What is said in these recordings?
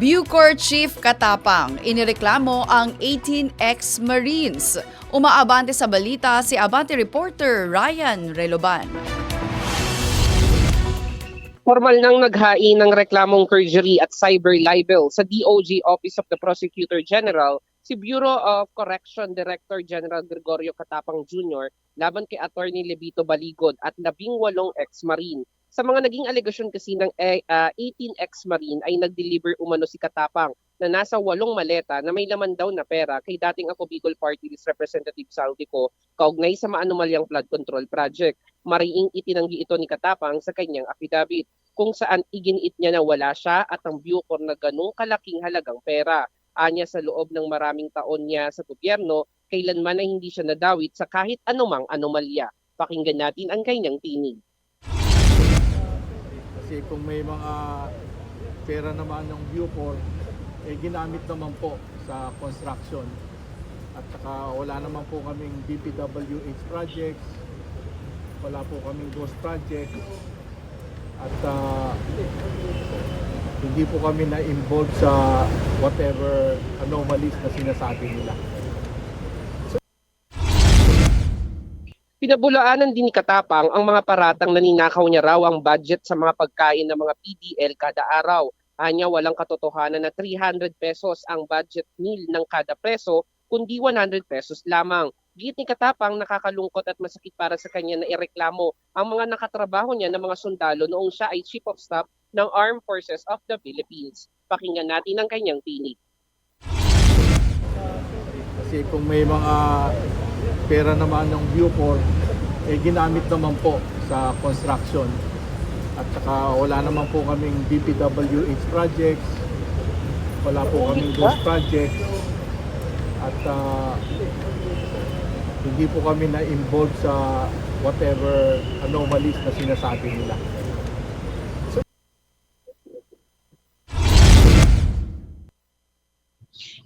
Bucor Chief Katapang, inireklamo ang 18 ex-Marines. Umaabante sa balita si Abante reporter Ryan Reloban. Formal nang naghain ng reklamong perjury at cyber libel sa DOJ Office of the Prosecutor General si Bureau of Correction Director General Gregorio Katapang Jr. laban kay Attorney Levito Baligod at 18 ex-Marine. Sa mga naging alegasyon kasi ng 18 ex-Marine ay nag-deliver umano si Katapang na nasa 8 maleta na may laman daw na pera kay dating Ako Bicol Party List Representative Saldico kaugnay sa maanumalyang flood control project. Mariing itinanggi ito ni Katapang sa kanyang affidavit kung saan iginiit niya na wala siya at ang Bucor na ganung kalaking halagang pera. Anya sa loob ng maraming taon niya sa gobyerno, kailanman ay hindi siya nadawit sa kahit anumang anomalya. Pakinggan natin ang kanyang tinig. Kasi kung may mga pera naman ng Bucor, ginamit naman po sa construction. At saka wala naman po kaming DPWH projects, wala po kaming ghost projects, at hindi po kami na-involve sa whatever anomalies na sinasabi nila. Pinabulaanan din ni Katapang ang mga paratang na ninakaw niya raw ang budget sa mga pagkain ng mga PDL kada araw. Anya walang katotohanan na 300 pesos ang budget meal ng kada preso, kundi 100 pesos lamang. Giit ni Katapang nakakalungkot at masakit para sa kanya na ireklamo ang mga nakatrabaho niya ng mga sundalo noong siya ay Chief of Staff ng Armed Forces of the Philippines. Pakinggan natin ang kanyang tinig. Kasi kung may mga pera naman ng Bucor, ginamit naman po sa construction. At saka wala naman po kaming DPWH projects, wala po kaming ghost projects, at hindi po kami na-involve sa whatever anomalies na sinasabi nila.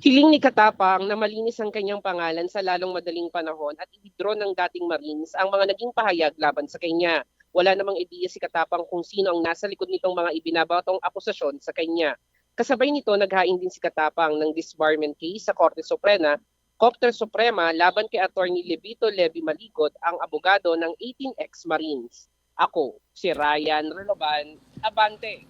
Hiling ni Katapang na malinis ang kanyang pangalan sa lalong madaling panahon at i-withdraw ng dating Marines ang mga naging pahayag laban sa kanya. Wala namang ideya si Katapang kung sino ang nasa likod nitong mga ibinabatong akusasyon sa kanya. Kasabay nito, naghain din si Katapang ng disbarment case sa Korte Suprema laban kay Attorney Levito Levi Maligot, ang abogado ng 18 ex-Marines. Ako, si Ryan Reloban, Abante.